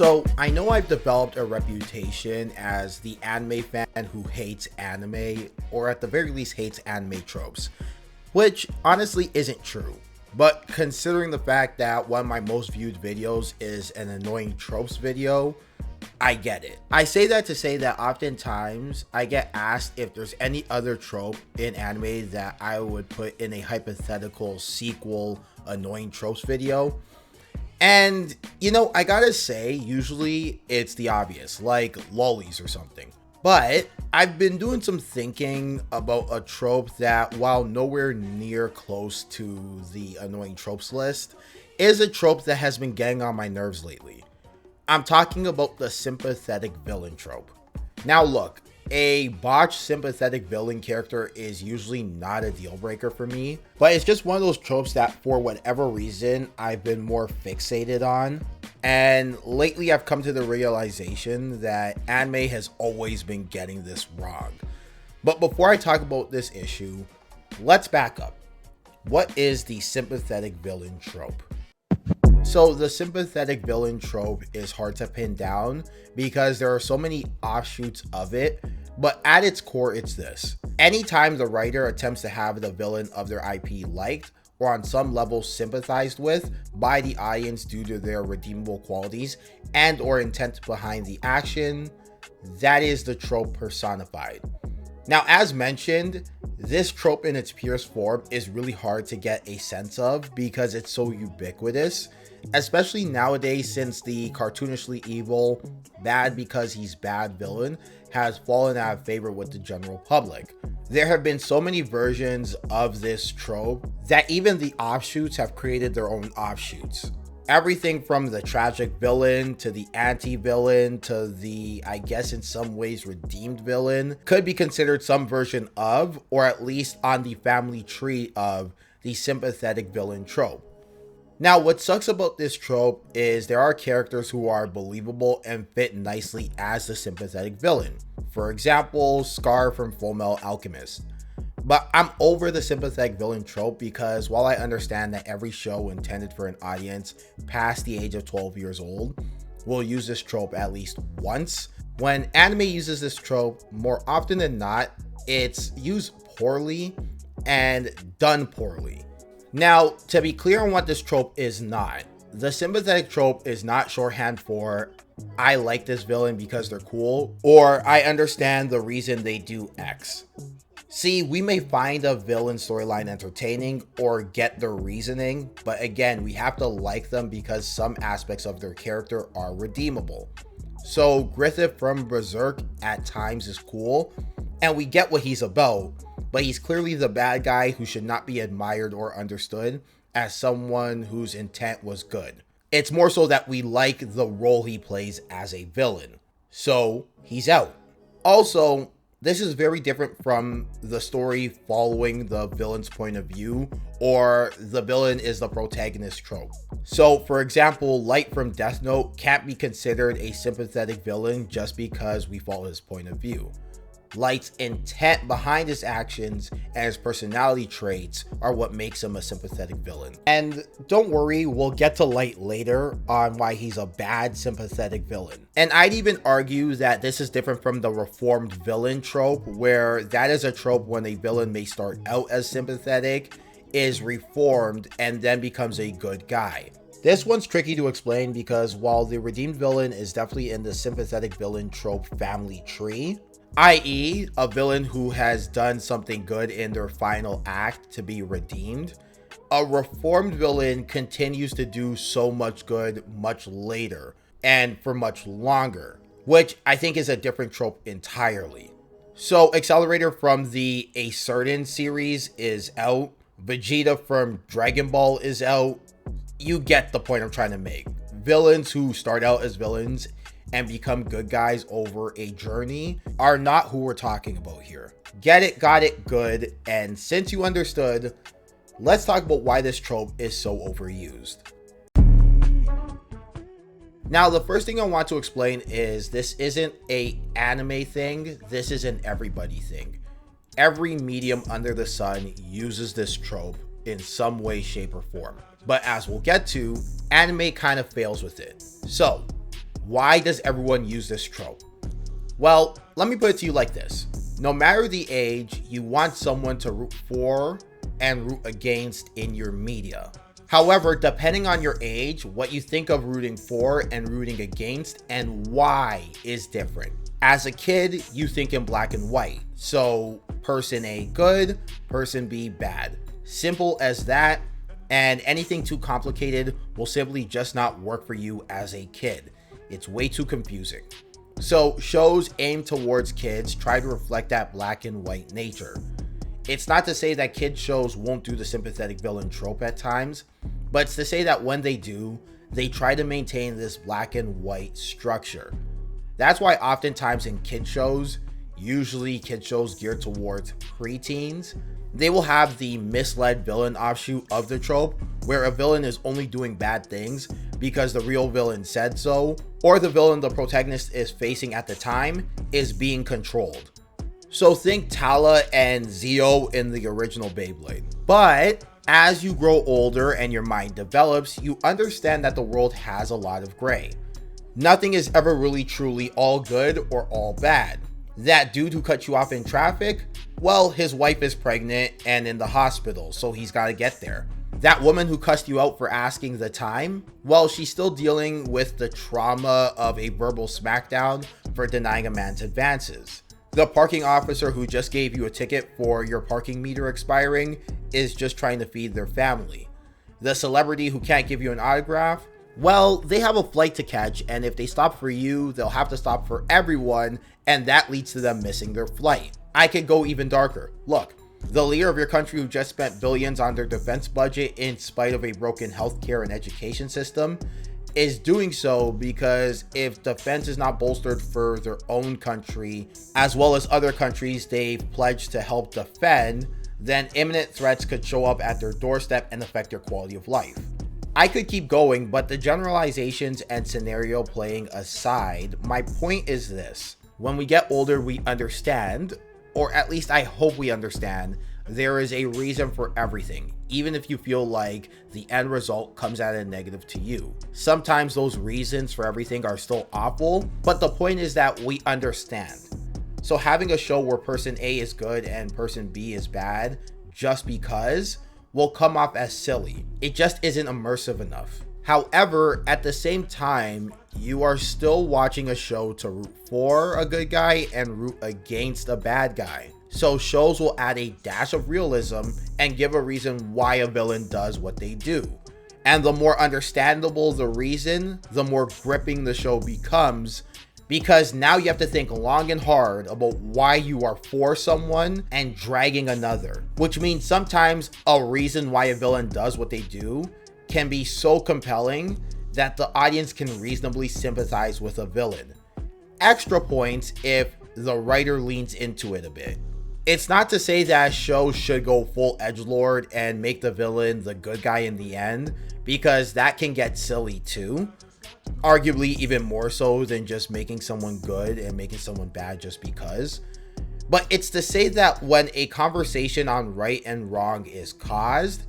So, I know I've developed a reputation as the anime fan who hates anime, or at the very least hates anime tropes, which honestly isn't true. But considering the fact that one of my most viewed videos is an annoying tropes video, I get it. I say that to say that oftentimes I get asked if there's any other trope in anime that I would put in a hypothetical sequel annoying tropes video. And, I gotta say, usually it's the obvious, like lollies or something. But I've been doing some thinking about a trope that, while nowhere near close to the annoying tropes list, is a trope that has been getting on my nerves lately. I'm talking about the sympathetic villain trope. Now look, a botched sympathetic villain character is usually not a deal breaker for me, but it's just one of those tropes that for whatever reason I've been more fixated on. And lately I've come to the realization that anime has always been getting this wrong. But before I talk about this issue, let's back up. What is the sympathetic villain trope? So the sympathetic villain trope is hard to pin down because there are so many offshoots of it, but at its core it's this. Anytime the writer attempts to have the villain of their IP liked or on some level sympathized with by the audience due to their redeemable qualities and or intent behind the action, that is the trope personified. Now, as mentioned, this trope in its purest form is really hard to get a sense of because it's so ubiquitous, especially nowadays since the cartoonishly evil, bad because he's bad villain has fallen out of favor with the general public. There have been so many versions of this trope that even the offshoots have created their own offshoots. Everything from the tragic villain to the anti-villain to the, I guess in some ways, redeemed villain could be considered some version of, or at least on the family tree of, the sympathetic villain trope. Now, what sucks about this trope is there are characters who are believable and fit nicely as the sympathetic villain. For example, Scar from Fullmetal Alchemist. But I'm over the sympathetic villain trope because while I understand that every show intended for an audience past the age of 12 years old will use this trope at least once, when anime uses this trope, more often than not, it's used poorly and done poorly. Now, to be clear on what this trope is not, the sympathetic trope is not shorthand for I like this villain because they're cool, or I understand the reason they do X. See, we may find a villain storyline entertaining or get their reasoning, but again, we have to like them because some aspects of their character are redeemable. So Griffith from Berserk at times is cool, and we get what he's about, but he's clearly the bad guy who should not be admired or understood as someone whose intent was good. It's more so that we like the role he plays as a villain. So he's out. Also, this is very different from the story following the villain's point of view or the villain is the protagonist trope. So for example, Light from Death Note can't be considered a sympathetic villain just because we follow his point of view. Light's intent behind his actions and his personality traits are what makes him a sympathetic villain. And don't worry, we'll get to Light later on why he's a bad sympathetic villain. And I'd even argue that this is different from the reformed villain trope, where that is a trope when a villain may start out as sympathetic, is reformed, and then becomes a good guy. This one's tricky to explain because while the redeemed villain is definitely in the sympathetic villain trope family tree, i.e. a villain who has done something good in their final act to be redeemed, a reformed villain continues to do so much good much later and for much longer, which I think is a different trope entirely. So Accelerator from the A Certain series is out, Vegeta from Dragon Ball is out. You get the point I'm trying to make. Villains who start out as villains and become good guys over a journey are not who we're talking about here. Get it, got it, good. And since you understood, let's talk about why this trope is so overused. Now, the first thing I want to explain is this isn't an anime thing, this is an everybody thing. Every medium under the sun uses this trope in some way, shape, or form. But as we'll get to, anime kind of fails with it. So, Why does everyone use this trope? Well, let me put it to you like this. No matter the age, you want someone to root for and root against in your media. However, depending on your age, what you think of rooting for and rooting against and why is different. As a kid, you think in black and white. So person A good, person B bad. Simple as that. And anything too complicated will simply just not work for you as a kid. It's way too confusing. So shows aimed towards kids try to reflect that black and white nature. It's not to say that kids shows won't do the sympathetic villain trope at times, but it's to say that when they do, they try to maintain this black and white structure. That's why oftentimes in kid shows, usually kid shows geared towards preteens, they will have the misled villain offshoot of the trope where a villain is only doing bad things because the real villain said so, or the villain the protagonist is facing at the time is being controlled. So think Tala and Zeo in the original Beyblade. But as you grow older and your mind develops, you understand that the world has a lot of gray. Nothing is ever really truly all good or all bad. That dude who cut you off in traffic, well, his wife is pregnant and in the hospital, so he's got to get there. That woman who cussed you out for asking the time, well, she's still dealing with the trauma of a verbal smackdown for denying a man's advances. The parking officer who just gave you a ticket for your parking meter expiring is just trying to feed their family. The celebrity who can't give you an autograph, well, they have a flight to catch, and if they stop for you, they'll have to stop for everyone, and that leads to them missing their flight. I could go even darker. Look, the leader of your country who just spent billions on their defense budget in spite of a broken healthcare and education system is doing so because if defense is not bolstered for their own country, as well as other countries they've pledged to help defend, then imminent threats could show up at their doorstep and affect their quality of life. I could keep going, but the generalizations and scenario playing aside, my point is this. When we get older, we understand, or at least I hope we understand, there is a reason for everything, even if you feel like the end result comes at a negative to you. Sometimes those reasons for everything are still awful, but the point is that we understand. So having a show where person A is good and person B is bad just because will come off as silly. It just isn't immersive enough. However, at the same time, you are still watching a show to root for a good guy and root against a bad guy. So shows will add a dash of realism and give a reason why a villain does what they do. And the more understandable the reason, the more gripping the show becomes, because now you have to think long and hard about why you are for someone and dragging another. Which means sometimes a reason why a villain does what they do can be so compelling that the audience can reasonably sympathize with a villain. Extra points if the writer leans into it a bit. It's not to say that a show should go full edgelord and make the villain the good guy in the end, because that can get silly too. Arguably even more so than just making someone good and making someone bad just because. But it's to say that when a conversation on right and wrong is caused,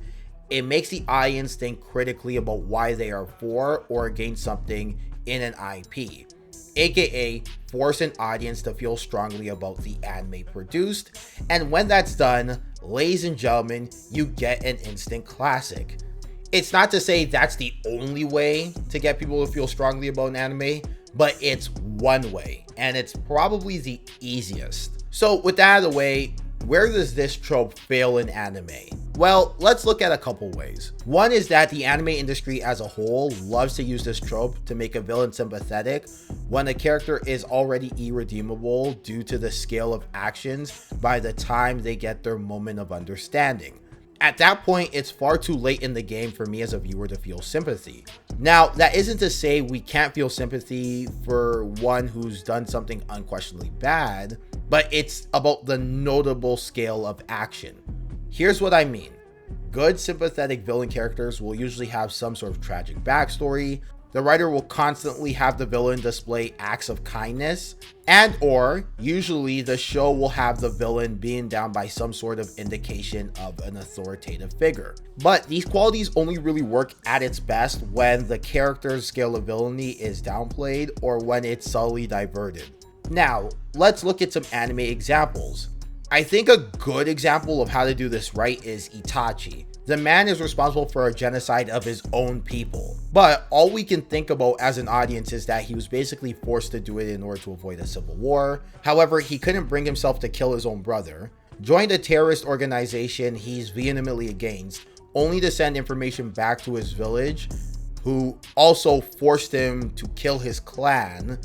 it makes the audience think critically about why they are for or against something in an IP, aka force an audience to feel strongly about the anime produced. And when that's done, ladies and gentlemen, you get an instant classic. It's not to say that's the only way to get people to feel strongly about an anime, but it's one way, and it's probably the easiest. So with that out of the way, where does this trope fail in anime? Well, let's look at a couple ways. One is that the anime industry as a whole loves to use this trope to make a villain sympathetic when a character is already irredeemable due to the scale of actions by the time they get their moment of understanding. At that point, it's far too late in the game for me as a viewer to feel sympathy. Now, that isn't to say we can't feel sympathy for one who's done something unquestionably bad, but it's about the notable scale of action. Here's what I mean. Good sympathetic villain characters will usually have some sort of tragic backstory, the writer will constantly have the villain display acts of kindness, and or usually the show will have the villain being down by some sort of indication of an authoritative figure. But these qualities only really work at its best when the character's scale of villainy is downplayed or when it's subtly diverted. Now, let's look at some anime examples. I think a good example of how to do this right is Itachi. The man is responsible for a genocide of his own people, but all we can think about as an audience is that he was basically forced to do it in order to avoid a civil war. However, he couldn't bring himself to kill his own brother, joined a terrorist organization he's vehemently against, only to send information back to his village, who also forced him to kill his clan,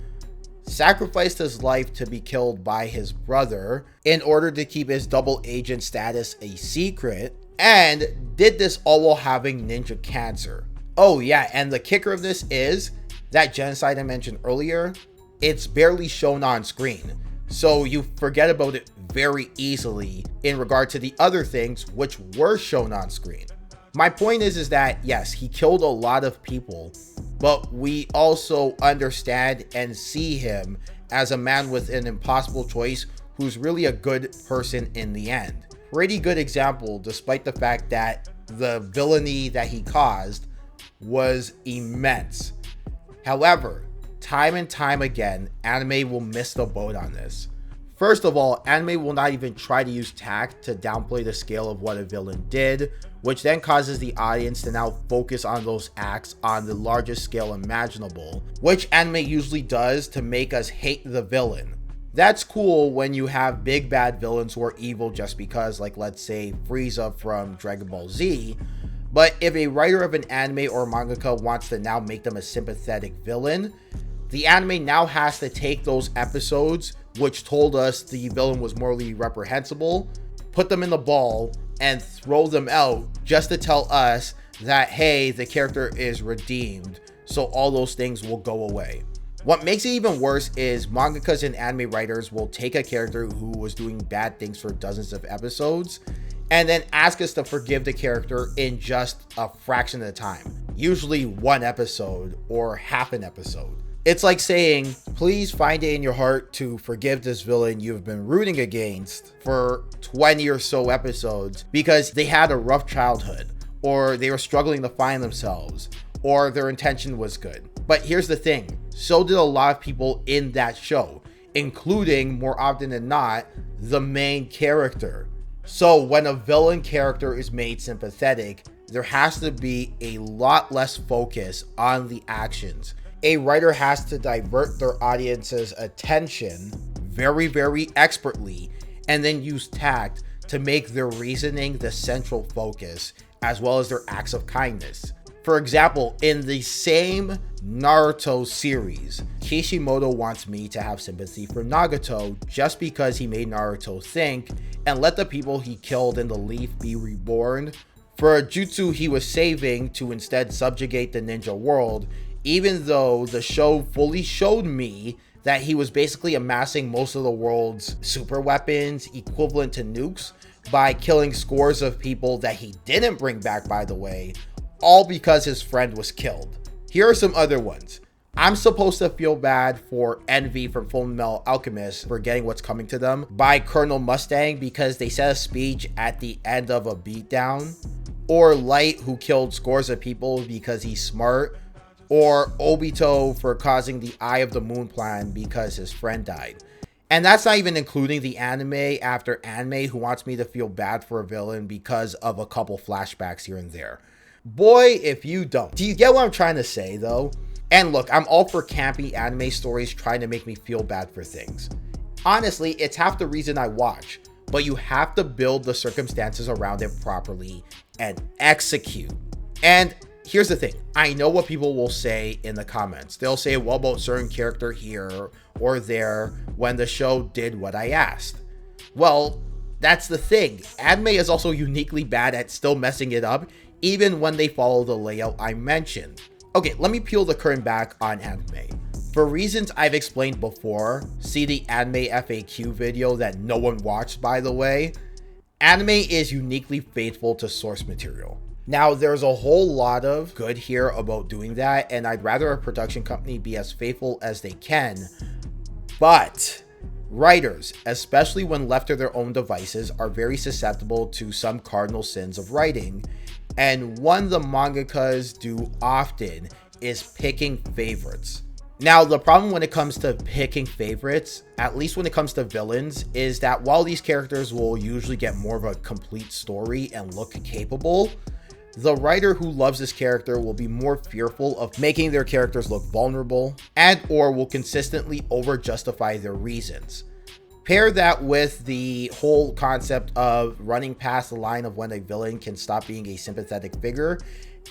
sacrificed his life to be killed by his brother in order to keep his double agent status a secret, and did this all while having ninja cancer. Oh yeah, and the kicker of this is that genocide I mentioned earlier, it's barely shown on screen, so you forget about it very easily in regard to the other things which were shown on screen. My point is that yes, he killed a lot of people, but we also understand and see him as a man with an impossible choice who's really a good person in the end. Pretty good example, despite the fact that the villainy that he caused was immense. However, time and time again, anime will miss the boat on this. First of all, anime will not even try to use tact to downplay the scale of what a villain did, which then causes the audience to now focus on those acts on the largest scale imaginable, which anime usually does to make us hate the villain. That's cool when you have big bad villains who are evil just because, like let's say Frieza from Dragon Ball Z, but if a writer of an anime or mangaka wants to now make them a sympathetic villain, the anime now has to take those episodes which told us the villain was morally reprehensible, put them in the ball, and throw them out just to tell us that, hey, the character is redeemed, so all those things will go away. What makes it even worse is mangakas and anime writers will take a character who was doing bad things for dozens of episodes and then ask us to forgive the character in just a fraction of the time, usually one episode or half an episode. It's like saying, please find it in your heart to forgive this villain you've been rooting against for 20 or so episodes because they had a rough childhood, or they were struggling to find themselves, or their intention was good. But here's the thing, so did a lot of people in that show, including, more often than not, the main character. So when a villain character is made sympathetic, there has to be a lot less focus on the actions. A writer has to divert their audience's attention very, very expertly, and then use tact to make their reasoning the central focus, as well as their acts of kindness. For example, in the same Naruto series, Kishimoto wants me to have sympathy for Nagato just because he made Naruto think and let the people he killed in the Leaf be reborn for a jutsu he was saving to instead subjugate the ninja world, even though the show fully showed me that he was basically amassing most of the world's super weapons equivalent to nukes by killing scores of people that he didn't bring back, by the way, all because his friend was killed. Here are some other ones. I'm supposed to feel bad for Envy from Fullmetal Alchemist for getting what's coming to them by Colonel Mustang because they said a speech at the end of a beatdown, or Light, who killed scores of people because he's smart, or Obito for causing the Eye of the Moon plan because his friend died. And that's not even including the anime after anime who wants me to feel bad for a villain because of a couple flashbacks here and there. Boy, if you don't. Do you get what I'm trying to say though? And look, I'm all for campy anime stories trying to make me feel bad for things. Honestly, it's half the reason I watch, but you have to build the circumstances around it properly and execute. And here's the thing, I know what people will say in the comments. They'll say, what about certain character here or there when the show did what I asked? Well, that's the thing. Anime is also uniquely bad at still messing it up, even when they follow the layout I mentioned. Okay, let me peel the curtain back on anime. For reasons I've explained before, see the anime FAQ video that no one watched, by the way, anime is uniquely faithful to source material. Now, there's a whole lot of good here about doing that, and I'd rather a production company be as faithful as they can, but writers, especially when left to their own devices, are very susceptible to some cardinal sins of writing, and one the mangakas do often is picking favorites. Now, the problem when it comes to picking favorites, at least when it comes to villains, is that while these characters will usually get more of a complete story and look capable, the writer who loves this character will be more fearful of making their characters look vulnerable and or will consistently over justify their reasons. Pair that with the whole concept of running past the line of when a villain can stop being a sympathetic figure,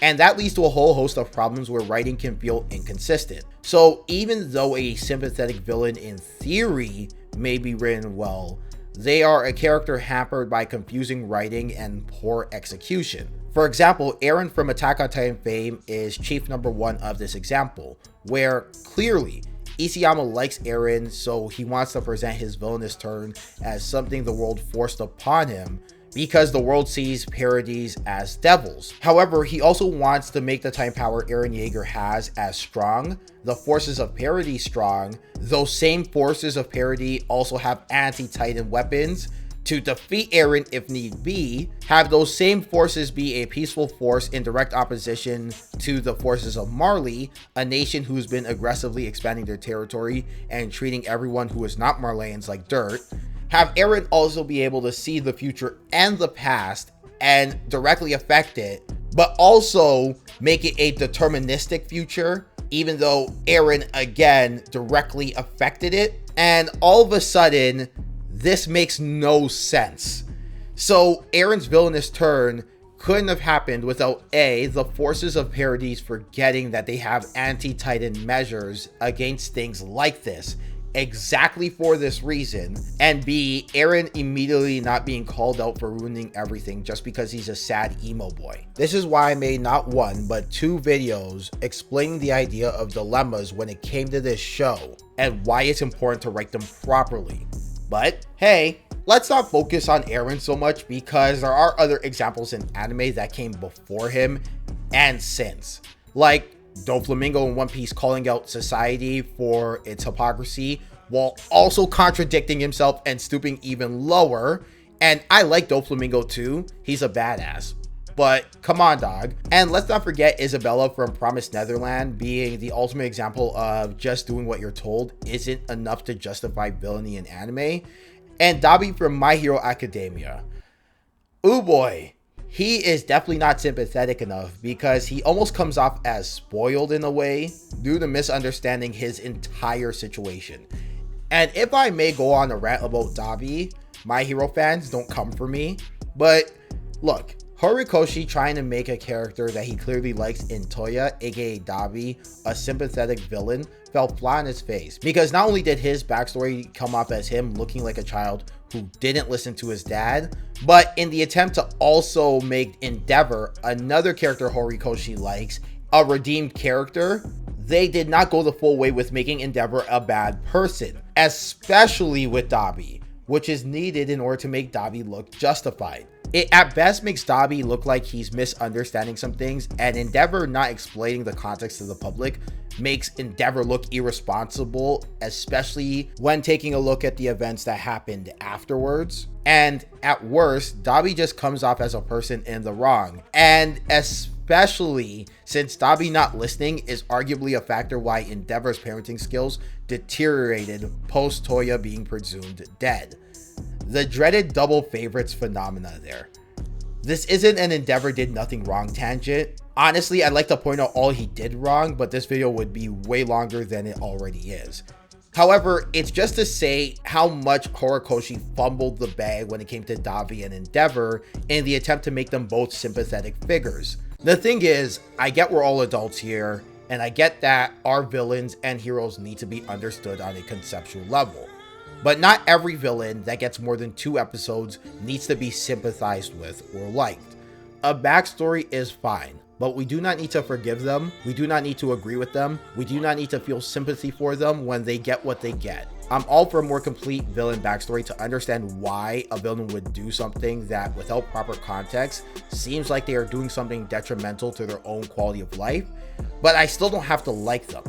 and that leads to a whole host of problems where writing can feel inconsistent. So even though a sympathetic villain in theory may be written well, they are a character hampered by confusing writing and poor execution. For example, Eren from Attack on Titan fame is chief number 1 of this example, where clearly Isayama likes Eren, so he wants to present his villainous turn as something the world forced upon him because the world sees parodies as devils. However, he also wants to make the time power Eren Yeager has as strong, the forces of parody strong. Those same forces of parody also have anti-Titan weapons to defeat Eren if need be, have those same forces be a peaceful force in direct opposition to the forces of Marley, a nation who's been aggressively expanding their territory and treating everyone who is not Marleyans like dirt. Have Eren also be able to see the future and the past and directly affect it, but also make it a deterministic future, even though Eren again directly affected it. And all of a sudden, this makes no sense. So Eren's villainous turn couldn't have happened without A, the forces of parodies forgetting that they have anti-Titan measures against things like this, exactly for this reason, and B, Eren immediately not being called out for ruining everything just because he's a sad emo boy. This is why I made not one, but 2 videos explaining the idea of dilemmas when it came to this show, and why it's important to write them properly. But hey, let's not focus on Eren so much because there are other examples in anime that came before him and since. Like Doflamingo in One Piece calling out society for its hypocrisy while also contradicting himself and stooping even lower. And I like Doflamingo too, he's a badass. But come on, dog. And let's not forget Isabella from Promised Netherland being the ultimate example of just doing what you're told isn't enough to justify villainy in anime. And Dabi from My Hero Academia. Ooh boy, he is definitely not sympathetic enough because he almost comes off as spoiled in a way due to misunderstanding his entire situation. And if I may go on a rant about Dabi, My Hero fans, don't come for me. But look, Horikoshi trying to make a character that he clearly likes in Toya, aka Dabi, a sympathetic villain, fell flat on his face. Because not only did his backstory come off as him looking like a child who didn't listen to his dad, but in the attempt to also make Endeavor, another character Horikoshi likes, a redeemed character, they did not go the full way with making Endeavor a bad person, especially with Dabi, which is needed in order to make Dabi look justified. It at best makes Dabi look like he's misunderstanding some things, and Endeavor not explaining the context to the public makes Endeavor look irresponsible, especially when taking a look at the events that happened afterwards. And at worst, Dabi just comes off as a person in the wrong, and especially since Dabi not listening is arguably a factor why Endeavor's parenting skills deteriorated post Toya being presumed dead. The dreaded double favorites phenomena there. This isn't an Endeavor did nothing wrong tangent. Honestly, I'd like to point out all he did wrong, but this video would be way longer than it already is. However, it's just to say how much Horikoshi fumbled the bag when it came to Dabi and Endeavor in the attempt to make them both sympathetic figures. The thing is, I get we're all adults here, and I get that our villains and heroes need to be understood on a conceptual level. But not every villain that gets more than 2 episodes needs to be sympathized with or liked. A backstory is fine, but we do not need to forgive them, we do not need to agree with them, we do not need to feel sympathy for them when they get what they get. I'm all for a more complete villain backstory to understand why a villain would do something that, without proper context, seems like they are doing something detrimental to their own quality of life, but I still don't have to like them.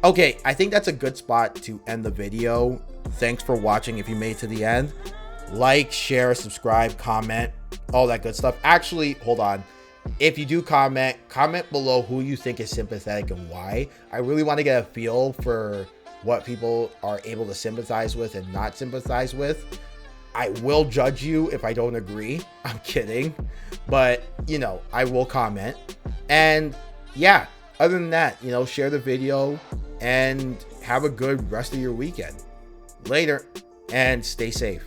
Okay, I think that's a good spot to end the video. Thanks for watching if you made it to the end. Like, share, subscribe, comment, all that good stuff. Actually, hold on. If you do comment below who you think is sympathetic and why. I really want to get a feel for what people are able to sympathize with and not sympathize with. I will judge you if I don't agree. I'm kidding. But, you know, I will comment. And yeah, other than that, you know, share the video and have a good rest of your weekend. Later, and stay safe.